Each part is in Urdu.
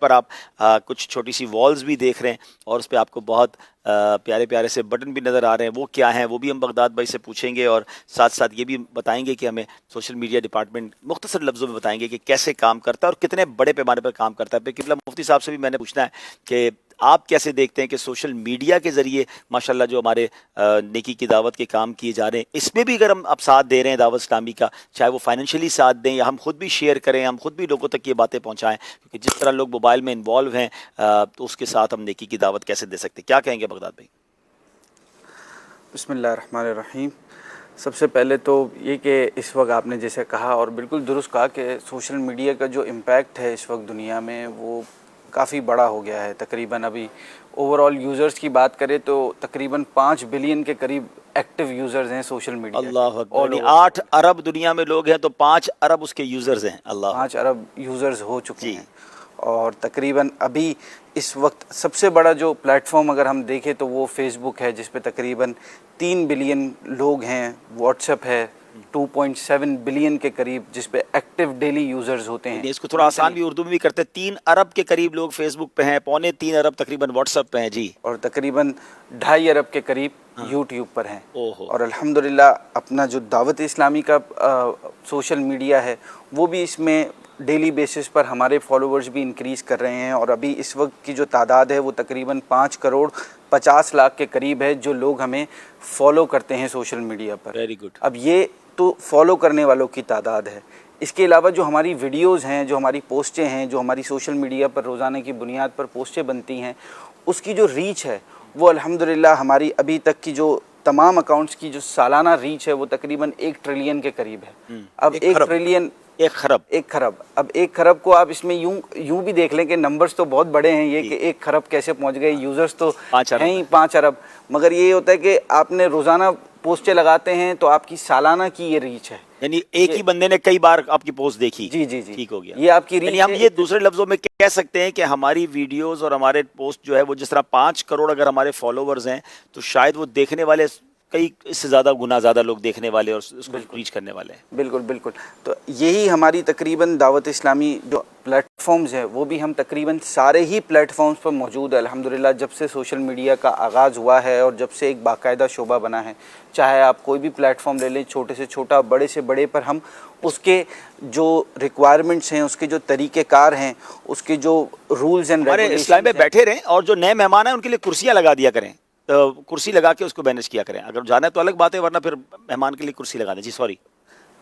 پر آپ کچھ چھوٹی سی والز بھی دیکھ رہے ہیں اور اس پہ آپ کو بہت پیارے پیارے سے بٹن بھی نظر آ رہے ہیں، وہ کیا ہیں وہ بھی ہم بغداد بھائی سے پوچھیں گے، اور ساتھ ساتھ یہ بھی بتائیں گے کہ ہمیں سوشل میڈیا ڈپارٹمنٹ مختصر لفظوں میں بتائیں گے کہ کیسے کام کرتا ہے اور کتنے بڑے پیمانے پر کام کرتا ہے۔ پھر قبلہ مفتی صاحب سے بھی میں نے پوچھنا ہے کہ آپ کیسے دیکھتے ہیں کہ سوشل میڈیا کے ذریعے ماشاءاللہ جو ہمارے نیکی کی دعوت کے کام کیے جا رہے ہیں، اس میں بھی اگر ہم اب ساتھ دے رہے ہیں دعوت اسلامی کا، چاہے وہ فائنینشلی ساتھ دیں یا ہم خود بھی شیئر کریں، ہم خود بھی لوگوں تک یہ باتیں پہنچائیں، کیونکہ جس طرح لوگ موبائل میں انوالو ہیں تو اس کے ساتھ ہم نیکی کی دعوت کیسے دے سکتے ہیں؟ کیا کہیں گے بغداد بھائی؟ بسم اللہ الرحمن الرحیم۔ سب سے پہلے تو یہ کہ اس وقت آپ نے جیسے کہا اور بالکل درست کہا کہ سوشل میڈیا کا جو امپیکٹ ہے اس وقت دنیا میں وہ کافی بڑا ہو گیا ہے۔ تقریباً ابھی اوور آل یوزرز کی بات کریں تو تقریباً 5 بلین کے قریب ایکٹیو یوزرز ہیں سوشل میڈیا۔ اللہ اکبر، یعنی 8 ارب دنیا میں لوگ ہیں تو 5 ارب اس کے یوزرز ہیں۔ اللہ 5 ارب یوزرز ہو چکے جی۔ ہیں، اور تقریباً ابھی اس وقت سب سے بڑا جو پلیٹ فارم اگر ہم دیکھیں تو وہ فیس بک ہے، جس پہ تقریباً 3 بلین لوگ ہیں۔ واٹس ایپ ہے 2.7 بلین کے قریب، جس پہ ایکٹیو ڈیلی یوزرز ہوتے ہیں۔ اس کو تھوڑا آسان بھی اردو میں بھی کرتے ہیں، 3 ارب کے قریب لوگ فیس بک پہ ہیں، 2.25 ارب تقریباً واٹس ایپ پہ ہیں۔ جی، اور تقریباً 2.5 ارب کے قریب یوٹیوب پر ہیں۔ اوہو، اور الحمدللہ اپنا جو دعوت اسلامی کا سوشل میڈیا ہے وہ بھی اس میں ڈیلی بیسس پر ہمارے فالوورز بھی انکریز کر رہے ہیں، اور ابھی اس وقت کی جو تعداد ہے وہ تقریباً 5.50 کروڑ کے قریب ہے جو لوگ ہمیں فالو کرتے ہیں سوشل میڈیا پر۔ Very good. اب یہ تو فالو کرنے والوں کی تعداد ہے، اس کے علاوہ جو ہماری ویڈیوز ہیں، جو ہماری پوسٹیں ہیں، جو ہماری سوشل میڈیا پر روزانہ کی بنیاد پر پوسٹیں بنتی ہیں، اس کی جو ریچ ہے وہ الحمدللہ ہماری ابھی تک کی جو تمام اکاؤنٹس کی جو سالانہ ریچ ہے وہ تقریباً 1 ٹریلین کے قریب ہے۔ اب 1 ٹریلین 1 خرب، 1 خرب، اب 1 خرب کو آپ اس میں یوں بھی دیکھ لیں کہ نمبرز تو بہت بڑے ہیں، یہ کہ 1 خرب کیسے پہنچ گئے، یوزرز تو ہیں ہی 5 ارب، مگر یہ ہوتا ہے کہ آپ نے روزانہ پوسٹیں لگاتے ہیں تو آپ کی سالانہ کی یہ ریچ ہے، یعنی ایک ہی بندے نے کئی بار آپ کی پوسٹ دیکھی۔ جی جی جی، ٹھیک ہو گیا، یہ آپ کی ریچ یعنی ہم ہے۔ یہ دوسرے لفظوں میں کہہ سکتے ہیں کہ ہماری ویڈیوز اور ہمارے پوسٹ جو ہے وہ جس طرح 5 کروڑ اگر ہمارے فالوورز ہیں تو شاید وہ دیکھنے والے کئی اس سے زیادہ گنا زیادہ لوگ دیکھنے والے اور اس کو ریچ کرنے والے ہیں۔ بالکل بالکل، تو یہی ہماری تقریباً دعوت اسلامی جو پلیٹ فارمز ہیں وہ بھی ہم تقریباً سارے ہی پلیٹ فارمز پر موجود ہے الحمدللہ۔ جب سے سوشل میڈیا کا آغاز ہوا ہے اور جب سے ایک باقاعدہ شعبہ بنا ہے، چاہے آپ کوئی بھی پلیٹ فارم لے لیں، چھوٹے سے چھوٹا بڑے سے بڑے، پر ہم اس کے جو ریکوائرمنٹس ہیں، اس کے جو طریقہ کار ہیں، اس کے جو رولز اینڈ ہمارے اسلام میں بیٹھے رہیں، اور جو نئے مہمان ہیں ان کے لیے کرسیاں لگا دیا کریں، کرسی لگا کے اس کو مینیج کیا کریں، اگر جانا ہے تو الگ بات ہے، ورنہ پھر مہمان کے لیے کرسی لگا دیں۔ جی سوری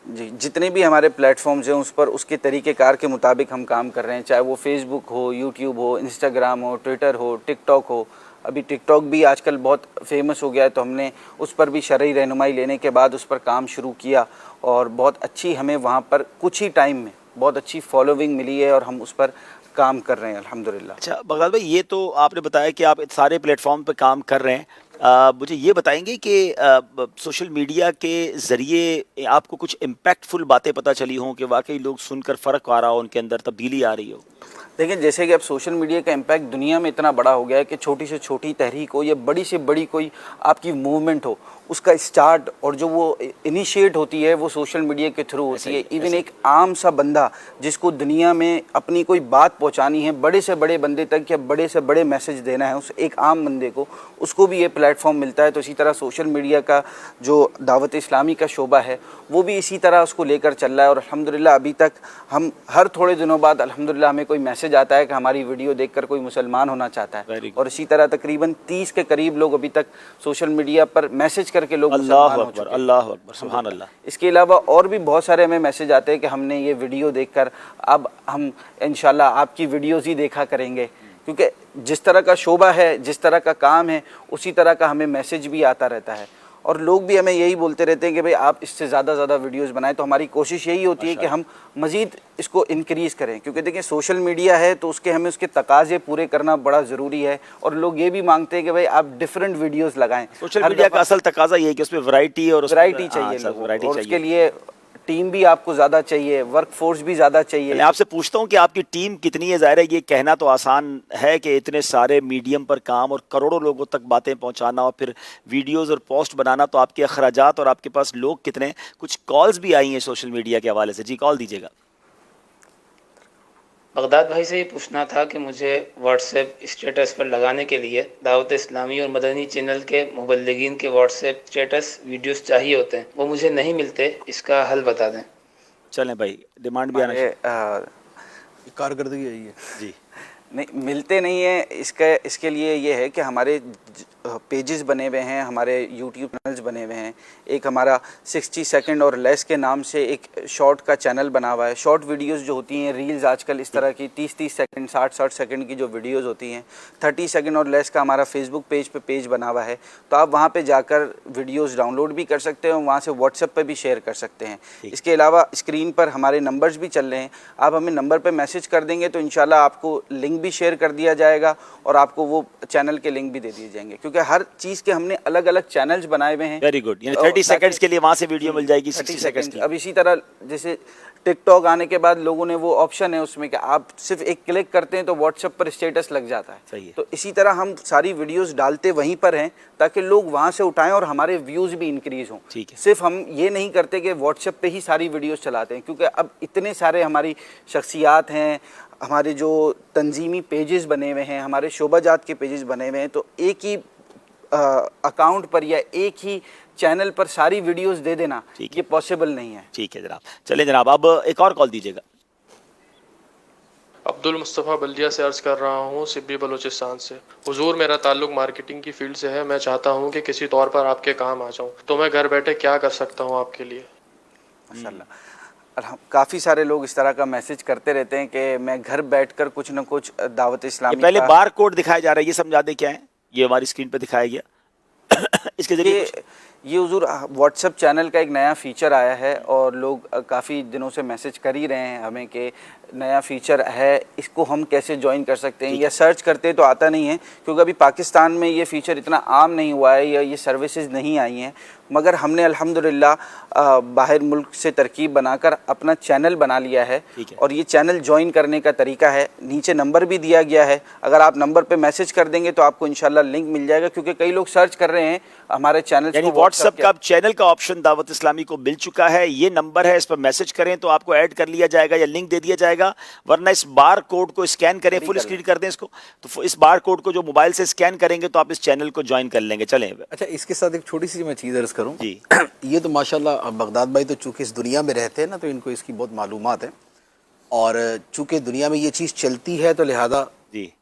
جی، جتنے بھی ہمارے پلیٹ فارمز ہیں اس پر اس کے طریقہ کار کے مطابق ہم کام کر رہے ہیں، چاہے وہ فیس بک ہو، یوٹیوب ہو، انسٹاگرام ہو، ٹویٹر ہو، ٹک ٹاک ہو۔ ابھی ٹک ٹاک بھی آج کل بہت فیمس ہو گیا ہے، تو ہم نے اس پر بھی شرعی رہنمائی لینے کے بعد اس پر کام شروع کیا، اور بہت اچھی ہمیں وہاں پر کچھ ہی ٹائم میں بہت اچھی فالوونگ ملی ہے، اور ہم اس پر کام کر رہے ہیں الحمدللہ۔ اچھا بغداد بھائی، یہ تو آپ نے بتایا کہ آپ سارے پلیٹ فارم پہ کام کر رہے ہیں، مجھے یہ بتائیں گے کہ سوشل میڈیا کے ذریعے آپ کو کچھ امپیکٹ فل باتیں پتہ چلی ہوں کہ واقعی لوگ سن کر فرق آ رہا ہو، ان کے اندر تبدیلی آ رہی ہو؟ دیکھیں، جیسے کہ اب سوشل میڈیا کا امپیکٹ دنیا میں اتنا بڑا ہو گیا ہے کہ چھوٹی سے چھوٹی تحریک ہو یا بڑی سے بڑی کوئی آپ کی موومنٹ ہو، اس کا اسٹارٹ اور جو وہ انیشیٹ ہوتی ہے وہ سوشل میڈیا کے تھرو ہوتی ہے۔ ایون ایک عام سا بندہ جس کو دنیا میں اپنی کوئی بات پہنچانی ہے بڑے سے بڑے بندے تک، یا بڑے سے بڑے میسج دینا ہے اس ایک عام بندے کو، اس کو بھی یہ پلیٹ فارم ملتا ہے۔ تو اسی طرح سوشل میڈیا کا جو دعوت اسلامی کا شعبہ ہے وہ بھی اسی طرح اس کو لے کر چل رہا ہے، اور الحمدللہ ابھی تک ہم ہر تھوڑے دنوں بعد الحمدللہ ہمیں کوئی میسج آتا ہے کہ ہماری ویڈیو دیکھ کر کوئی مسلمان ہونا چاہتا ہے، اور اسی طرح تقریباً 30 کے قریب لوگ ابھی تک سوشل میڈیا پر میسج کر کے لوگ مسلمان ہو چکے ہیں۔ اللہ اکبر، سبحان اللہ۔ اس کے علاوہ اور بھی بہت سارے ہمیں میسج آتے ہیں کہ ہم نے یہ ویڈیو دیکھ کر اب ہم انشاءاللہ آپ کی ویڈیوز ہی دیکھا کریں گے، کیونکہ جس طرح کا شعبہ ہے، جس طرح کا کام ہے، اسی طرح کا ہمیں میسج بھی آتا رہتا ہے، اور لوگ بھی ہمیں یہی بولتے رہتے ہیں کہ بھئی آپ اس سے زیادہ زیادہ ویڈیوز بنائیں۔ تو ہماری کوشش یہی ہوتی ہے کہ ہم مزید اس کو انکریز کریں، کیونکہ دیکھیں سوشل میڈیا ہے تو ہمیں اس کے تقاضے پورے کرنا بڑا ضروری ہے، اور لوگ یہ بھی مانگتے ہیں کہ بھئی آپ ڈیفرنٹ ویڈیوز لگائیں۔ سوشل میڈیا کا اصل تقاضا یہ ہے کہ اس میں ورائٹی اور ورائٹی چاہیے لوگوں کو، اور اس کے لیے ٹیم بھی آپ کو زیادہ چاہیے، ورک فورس بھی زیادہ چاہیے۔ میں آپ سے پوچھتا ہوں کہ آپ کی ٹیم کتنی ہے؟ ظاہر ہے یہ کہنا تو آسان ہے کہ اتنے سارے میڈیم پر کام اور کروڑوں لوگوں تک باتیں پہنچانا اور پھر ویڈیوز اور پوسٹ بنانا، تو آپ کے اخراجات اور آپ کے پاس لوگ کتنے ہیں؟ کچھ کالز بھی آئی ہیں سوشل میڈیا کے حوالے سے، جی کال دیجیے گا۔ بغداد بھائی سے یہ پوچھنا تھا کہ مجھے واٹس ایپ اسٹیٹس پر لگانے کے لیے دعوت اسلامی اور مدنی چینل کے مبلغین کے واٹس ایپ اسٹیٹس ویڈیوز چاہیے ہوتے ہیں، وہ مجھے نہیں ملتے، اس کا حل بتا دیں۔ چلیں بھائی، ڈیمانڈ بھی آنا چاہیے۔ کارکردگی یہی ہے جی نہیں ملتے نہیں ہیں، اس کے لیے یہ ہے کہ ہمارے پیجز بنے ہوئے ہیں، ہمارے یوٹیوب چینلز بنے ہوئے ہیں۔ ایک ہمارا 60 سیکنڈ اور لیس کے نام سے ایک شارٹ کا چینل بنا ہوا ہے۔ شارٹ ویڈیوز جو ہوتی ہیں، ریلز آج کل اس طرح کی 30 سیکنڈ 60 سیکنڈ کی جو ویڈیوز ہوتی ہیں، 30 سیکنڈ اور لیس کا ہمارا فیس بک پیج پہ پیج بنا ہوا ہے، تو آپ وہاں پہ جا کر ویڈیوز ڈاؤن لوڈ بھی کر سکتے ہیں اور وہاں سے واٹس ایپ پہ بھی شیئر کر سکتے ہیں۔ اس کے علاوہ اسکرین پر ہمارے نمبرز بھی چل رہے ہیں، آپ ہمیں نمبر پہ میسج کر دیں گے تو انشاءاللہ آپ کو لنک بھی شیئر کر دیا جائے گا اور آپ کو وہ چینل کے لنک بھی دے دیے جائیں گے، کیونکہ ہر چیز کے ہم نے الگ الگ چینلز بنائے ہوئے ہیں۔ ویری گڈ، یعنی 30 سیکنڈز کے لیے وہاں سے ویڈیو مل جائے گی، 60 سیکنڈز کی۔ اب اسی طرح جیسے ٹک ٹاک آنے کے بعد لوگوں نے وہ آپشن ہے اس میں کہ آپ صرف ایک کلک کرتے ہیں تو واٹس ایپ پر اسٹیٹس لگ جاتا ہے۔ صحیح ہے۔ تو اسی طرح ہم ساری ویڈیوز ڈالتے وہیں پر ہیں تاکہ لوگ وہاں سے اٹھائیں اور ہمارے ویوز بھی انکریز ہوں۔ ٹھیک ہے۔ صرف ہم یہ نہیں کرتے کہ واٹس ایپ پہ ہی ساری ویڈیوز چلاتے ہیں، کیونکہ اب اتنے سارے ہماری شخصیات ہیں، ہمارے جو تنظیمی پیجز بنے ہوئے ہیں، ہمارے شعبہ جات کے پیجز بنے ہوئے ہیں، تو ایک ہی اکاؤنٹ پر یا ایک ہی چینل پر ساری ویڈیوز دے دینا یہ پاسبل نہیں ہے۔ ٹھیک ہے جناب، چلیں جناب اب ایک اور کال دیجیے گا۔ عبد المصطفیٰ بلدیہ سے عرض کر رہا ہوں، سبی بلوچستان سے۔ حضور میرا تعلق مارکیٹنگ کی فیلڈ سے ہے، میں چاہتا ہوں کہ کسی طور پر آپ کے کام آ جاؤں، تو میں گھر بیٹھے کیا کر سکتا ہوں آپ کے لیے؟ ماشاءاللہ، کافی سارے لوگ اس طرح کا میسج کرتے رہتے ہیں کہ میں گھر بیٹھ کر کچھ نہ کچھ دعوت اسلامی پہلے بار کوڈ دکھایا جا رہا ہے، یہ سمجھا دیں کیا ہے، یہ ہماری اسکرین پہ دکھایا گیا، اس کے ذریعے یہ حضور واٹس ایپ چینل کا ایک نیا فیچر آیا ہے اور لوگ کافی دنوں سے میسج کر ہی رہے ہیں ہمیں کہ نیا فیچر ہے، اس کو ہم کیسے جوائن کر سکتے ہیں، یا سرچ کرتے تو آتا نہیں ہے، کیونکہ ابھی پاکستان میں یہ فیچر اتنا عام نہیں ہوا ہے یا یہ سروسز نہیں آئی ہیں، مگر ہم نے الحمدللہ باہر ملک سے ترکیب بنا کر اپنا چینل بنا لیا ہے، اور یہ چینل جوائن کرنے کا طریقہ ہے، نیچے نمبر بھی دیا گیا ہے، اگر آپ نمبر پہ میسج کر دیں گے تو آپ کو انشاءاللہ لنک مل جائے گا، کیونکہ کئی لوگ سرچ کر رہے ہیں ہمارے چینل، یعنی واٹس ایپ کا چینل کا آپشن دعوت اسلامی کو مل چکا ہے، یہ نمبر ہے، اس پر میسج کریں تو آپ کو ایڈ کر لیا جائے گا یا لنک دے دیا جائے گا، ورنہ اس بار کوڈ کو اسکین کریں، فل اسکرین کر دیں اس کو، تو اس بار کوڈ کو جو موبائل سے اسکین کریں گے تو آپ اس چینل کو جوائن کر لیں گے۔ چلیں اچھا، اس کے ساتھ ایک چھوٹی سی میں چیز عرض کروں، جی یہ تو ماشاءاللہ بغداد بھائی تو چونکہ اس دنیا میں رہتے ہیں نا، تو ان کو اس کی بہت معلومات ہیں، اور چونکہ دنیا میں یہ چیز چلتی ہے تو لہذا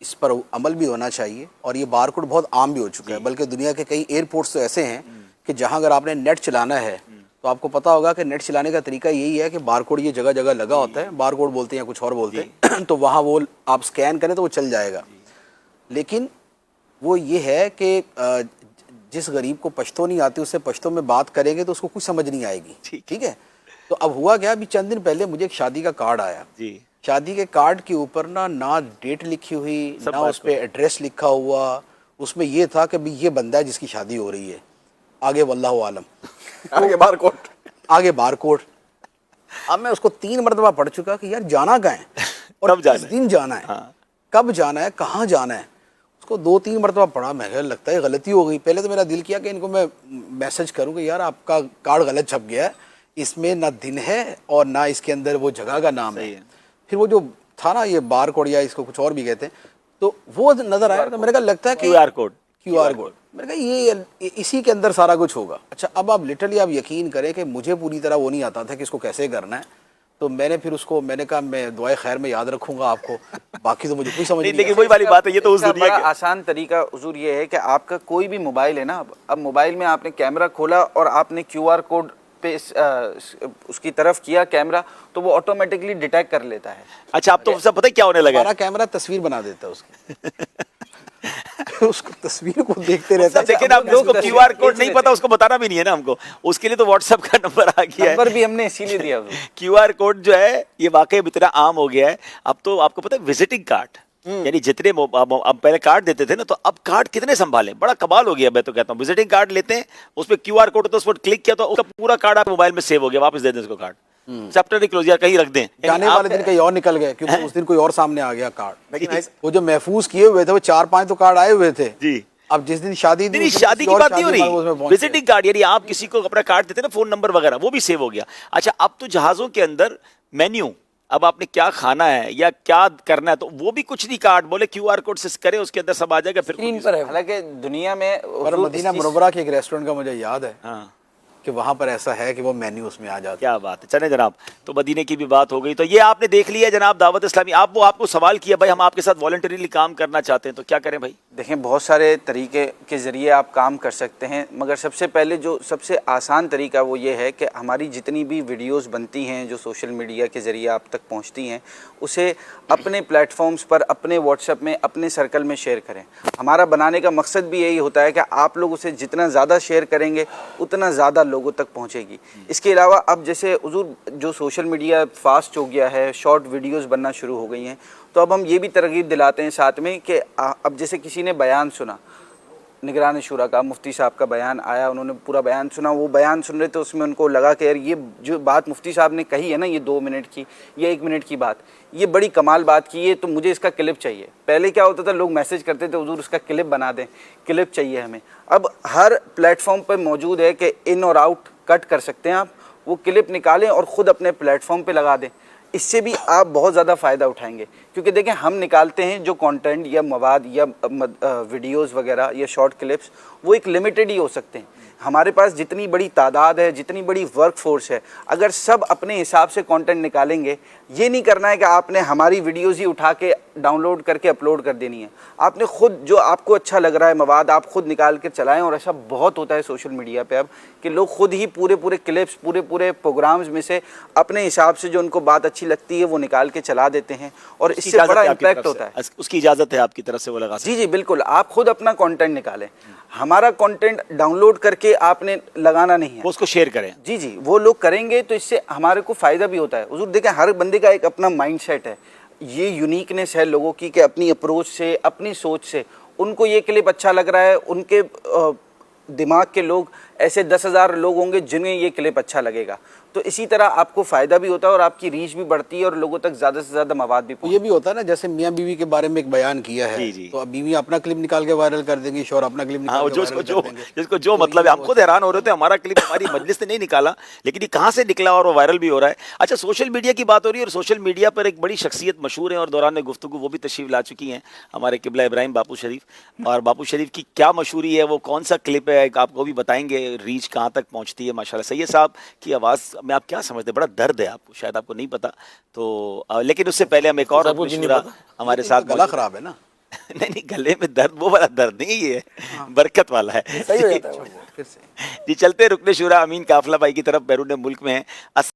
اس پر عمل بھی ہونا چاہیے، اور یہ بار کوڈ بہت عام بھی ہو چکا ہے، بلکہ دنیا کے کئی ایئرپورٹس تو ایسے ہیں کہ جہاں اگر آپ نے نیٹ چلانا ہے تو آپ کو پتا ہوگا کہ نیٹ چلانے کا طریقہ یہی ہے کہ بار کوڈ یہ جگہ جگہ لگا ہوتا ہے، بار کوڈ بولتے ہیں یا کچھ اور بولتے ہیں، تو وہاں وہ آپ سکین کریں تو وہ چل جائے گا، لیکن وہ یہ ہے کہ جس غریب کو پشتو نہیں آتی اس سے پشتو میں بات کریں گے تو اس کو کچھ سمجھ نہیں آئے گی، ٹھیک ہے؟ تو اب ہوا کیا، ابھی چند دن پہلے مجھے ایک شادی کا کارڈ آیا، شادی کے کارڈ کے اوپر نہ ڈیٹ لکھی ہوئی، نہ اس پہ ایڈریس لکھا ہوا، اس میں یہ تھا کہ یہ بندہ ہے جس کی شادی ہو رہی ہے، آگے واللہ عالم، آگے بار کوڈ۔ اب میں اس کو 3 مرتبہ پڑھ چکا کہ یار جانا کہاں ہے اور کس دن جانا ہے، کب جانا ہے، کہاں جانا ہے، اس کو 2-3 مرتبہ پڑھا، میں کہ لگتا ہے غلطی ہو گئی۔ پہلے تو میرا دل کیا کہ ان کو میں میسج کروں کہ یار آپ کا کارڈ غلط چھپ گیا ہے، اس میں نہ دن ہے اور نہ اس کے اندر وہ جگہ کا نام ہے، پھر وہ جو تھا نا یہ بار کوڈ یا اس کو کچھ اور بھی کہتے ہیں، تو وہ نظر آیا تو میرے کو لگتا ہے کہ کیو آر کوڈ، میں نے کہا یہ اسی کے اندر سارا کچھ ہوگا۔ اچھا، اب آپ لٹرلی آپ یقین کریں کہ مجھے پوری طرح وہ نہیں آتا تھا کہ اس کو کیسے کرنا ہے، تو میں نے پھر اس کو میں نے کہا میں دعائے خیر میں یاد رکھوں گا آپ کو، باقی تو مجھے کوئی سمجھ نہیں۔ لیکن وہی والی بات ہے، یہ تو اس دنیا بڑا آسان طریقہ حضور یہ ہے کہ آپ کا کوئی بھی موبائل ہے نا، اب موبائل میں آپ نے کیمرہ کھولا اور آپ نے کیو آر کوڈ پہ اس کی طرف کیا کیمرہ، تو وہ آٹومیٹکلی ڈیٹیکٹ کر لیتا ہے۔ اچھا، اب تو سب پتہ کیا ہونے لگا، ہمارا کیمرہ تصویر بنا دیتا ہے اس کی، اس کو تصویر کو دیکھتے رہتا ہے۔ لیکن اب لوگوں کو کیو آر کوڈ نہیں پتا، اس کو بتانا بھی نہیں ہے نا ہم کو، اس کے لیے تو واٹس ایپ کا نمبر آ گیا ہے، نمبر بھی ہم نے اسی لیے دیا۔ کیو آر کوڈ جو ہے یہ واقعی اتنا عام ہو گیا ہے، اب تو آپ کو پتہ ہے وزٹنگ کارڈ، یعنی جتنے اب پہلے کارڈ دیتے تھے نا، تو اب کارڈ کتنے سنبھالیں، بڑا کمال ہو گیا۔ میں تو کہتا ہوں وزٹنگ کارڈ لیتے ہیں، اس پہ کیو آر کوڈ ہوتا ہے، اس پر کلک کیا تو اس کا پورا کارڈ آپ موبائل میں سیو ہو گیا، واپس دے دیں اس کو کارڈ، چیپٹر نہیں کلوز، یا کہیں رکھ دیں، جانے والے دن کہیں اور نکل گئے کیونکہ اس دن کوئی اور سامنے آ گیا کارڈ، وہ جو محفوظ کیے ہوئے تھے وہ 4-5 تو کارڈ آئے ہوئے تھے، جی اب جس دن شادی نہیں شادی کی بات نہیں ہو رہی، وزٹنگ کارڈ، یعنی آپ کسی کو اپنا کارڈ دیتے نا، فون نمبر وغیرہ وہ بھی سیو ہو گیا۔ اچھا، اب تو جہازوں کے اندر مینیو اب آپ نے کیا کھانا ہے یا کیا کرنا ہے تو وہ بھی کچھ نہیں کہا, بولے کیو آر کوڈ سے کرے, اس کے اندر سب آ جائے گا. پھر اسکرین پر ہے. حالانکہ دنیا میں پر مدینہ منورہ کے ایک ریسٹورینٹ کا مجھے یاد ہے ہاں کہ وہاں پر ایسا ہے کہ وہ مینیو اس میں آ جاتا ہے. کیا بات ہے. چلیں جناب, تو مدینے کی بھی بات ہو گئی. تو یہ آپ نے دیکھ لیا جناب دعوت اسلامی. آپ کو سوال کیا بھائی ہم آپ کے ساتھ والنٹریلی کام کرنا چاہتے ہیں تو کیا کریں بھائی؟ دیکھیں بہت سارے طریقے کے ذریعے آپ کام کر سکتے ہیں, مگر سب سے پہلے جو سب سے آسان طریقہ وہ یہ ہے کہ ہماری جتنی بھی ویڈیوز بنتی ہیں جو سوشل میڈیا کے ذریعے آپ تک پہنچتی ہیں, اسے اپنے پلیٹ فارمز پر, اپنے واٹس ایپ میں, اپنے سرکل میں شیئر کریں. ہمارا بنانے کا مقصد بھی یہی ہوتا ہے کہ آپ لوگ اسے جتنا زیادہ شیئر کریں گے اتنا زیادہ لوگوں تک پہنچے گی. اس کے علاوہ اب جیسے حضور جو سوشل میڈیا فاسٹ ہو گیا ہے, شارٹ ویڈیوز بننا شروع ہو گئی ہیں, تو اب ہم یہ بھی ترغیب دلاتے ہیں ساتھ میں کہ اب جیسے کسی نے بیان سنا, نگران شورا کا, مفتی صاحب کا بیان آیا, انہوں نے پورا بیان سنا, وہ بیان سن رہے تھے, اس میں ان کو لگا کہ یار یہ جو بات مفتی صاحب نے کہی ہے نا, یہ 2 منٹ کی یا 1 منٹ کی بات, یہ بڑی کمال بات کی ہے, تو مجھے اس کا کلپ چاہیے. پہلے کیا ہوتا تھا, لوگ میسج کرتے تھے حضور اس کا کلپ بنا دیں, کلپ چاہیے ہمیں. اب ہر پلیٹ فارم پہ موجود ہے کہ ان اور آؤٹ کٹ کر سکتے ہیں آپ, وہ کلپ نکالیں اور خود اپنے پلیٹ فارم پہ لگا دیں. اس سے بھی آپ بہت زیادہ فائدہ اٹھائیں گے, کیونکہ دیکھیں ہم نکالتے ہیں جو کانٹینٹ یا مواد یا ویڈیوز وغیرہ یا شارٹ کلپس, وہ ایک لمیٹڈ ہی ہو سکتے ہیں. ہمارے پاس جتنی بڑی تعداد ہے, جتنی بڑی ورک فورس ہے, اگر سب اپنے حساب سے کانٹینٹ نکالیں گے, یہ نہیں کرنا ہے کہ آپ نے ہماری ویڈیوز ہی اٹھا کے ڈاؤن لوڈ کر کے اپلوڈ کر دینی ہے. آپ نے خود جو آپ کو اچھا لگ رہا ہے مواد آپ خود نکال کے چلائیں. اور ایسا بہت ہوتا ہے سوشل میڈیا پہ اب کہ لوگ خود ہی پورے کلپس, پورے پروگرامز میں سے اپنے حساب سے جو ان کو بات اچھی لگتی ہے وہ نکال کے چلا دیتے ہیں, اور اس سے بڑا امپیکٹ ہوتا ہے. اس کی اجازت ہے آپ کی طرف سے وہ لگا سکتے ہیں؟ جی بالکل, آپ خود اپنا کانٹینٹ نکالیں, ہمارا کانٹینٹ ڈاؤن لوڈ کر کے آپ نے لگانا نہیں ہے, وہ اس کو شیئر کریں. جی وہ لوگ کریں گے تو اس سے ہمارے کو فائدہ بھی ہوتا ہے. حضور دیکھیں ہر بندے کا ایک اپنا مائنڈ سیٹ ہے, یہ یونیکنیس ہے لوگوں کی کہ اپنی اپروچ سے, اپنی سوچ سے ان کو یہ کلپ اچھا لگ رہا ہے. ان کے دماغ کے لوگ ایسے 10,000 لوگ ہوں گے جنہیں یہ کلپ اچھا لگے گا. تو اسی طرح آپ کو فائدہ بھی ہوتا ہے اور آپ کی ریچ بھی بڑھتی ہے اور لوگوں تک زیادہ سے زیادہ مواد بھی پہنچتا ہے. یہ بھی ہوتا ہے نا, جیسے میاں بیوی کے بارے میں ایک بیان کیا ہے, تو اب بیوی اپنا کلپ نکال کے وائرل کر دیں گی, شوہر اپنا کلپ نکال کے وائرل کر دیں گے. جس کو جو مطلب ہے, ہم خود حیران ہو رہے تھے, ہمارا کلپ ہماری مجلس نے نہیں نکالا, لیکن یہ کہاں سے نکلا اور وہ وائرل بھی ہو رہا ہے. اچھا, سوشل میڈیا کی بات ہو رہی ہے, اور سوشل میڈیا پر ایک بڑی شخصیت مشہور ہے اور دوران گفتگو وہ بھی تشریف لا چکی ہیں, ہمارے قبلہ ابراہیم باپو شریف. اور باپو شریف کی کیا مشہوری ہے, وہ کون سا کلپ ہے, آپ کو بھی بتائیں گے, ریچ کہاں تک پہنچتی ہے. ماشاءاللہ سید صاحب کی آواز میں آپ کیا سمجھتے ہیں, بڑا درد ہے آپ کو, شاید آپ کو نہیں پتا تو, لیکن اس سے پہلے ہم ایک اور ہمارے ساتھ, گلا خراب ہے نا. نہیں گلے میں درد وہ والا درد نہیں, یہ برکت والا ہے. صحیح ہو جاتا ہے وہ. جی چلتے رکن شورا امین قافلہ بھائی کی طرف بیرون ملک میں ہیں.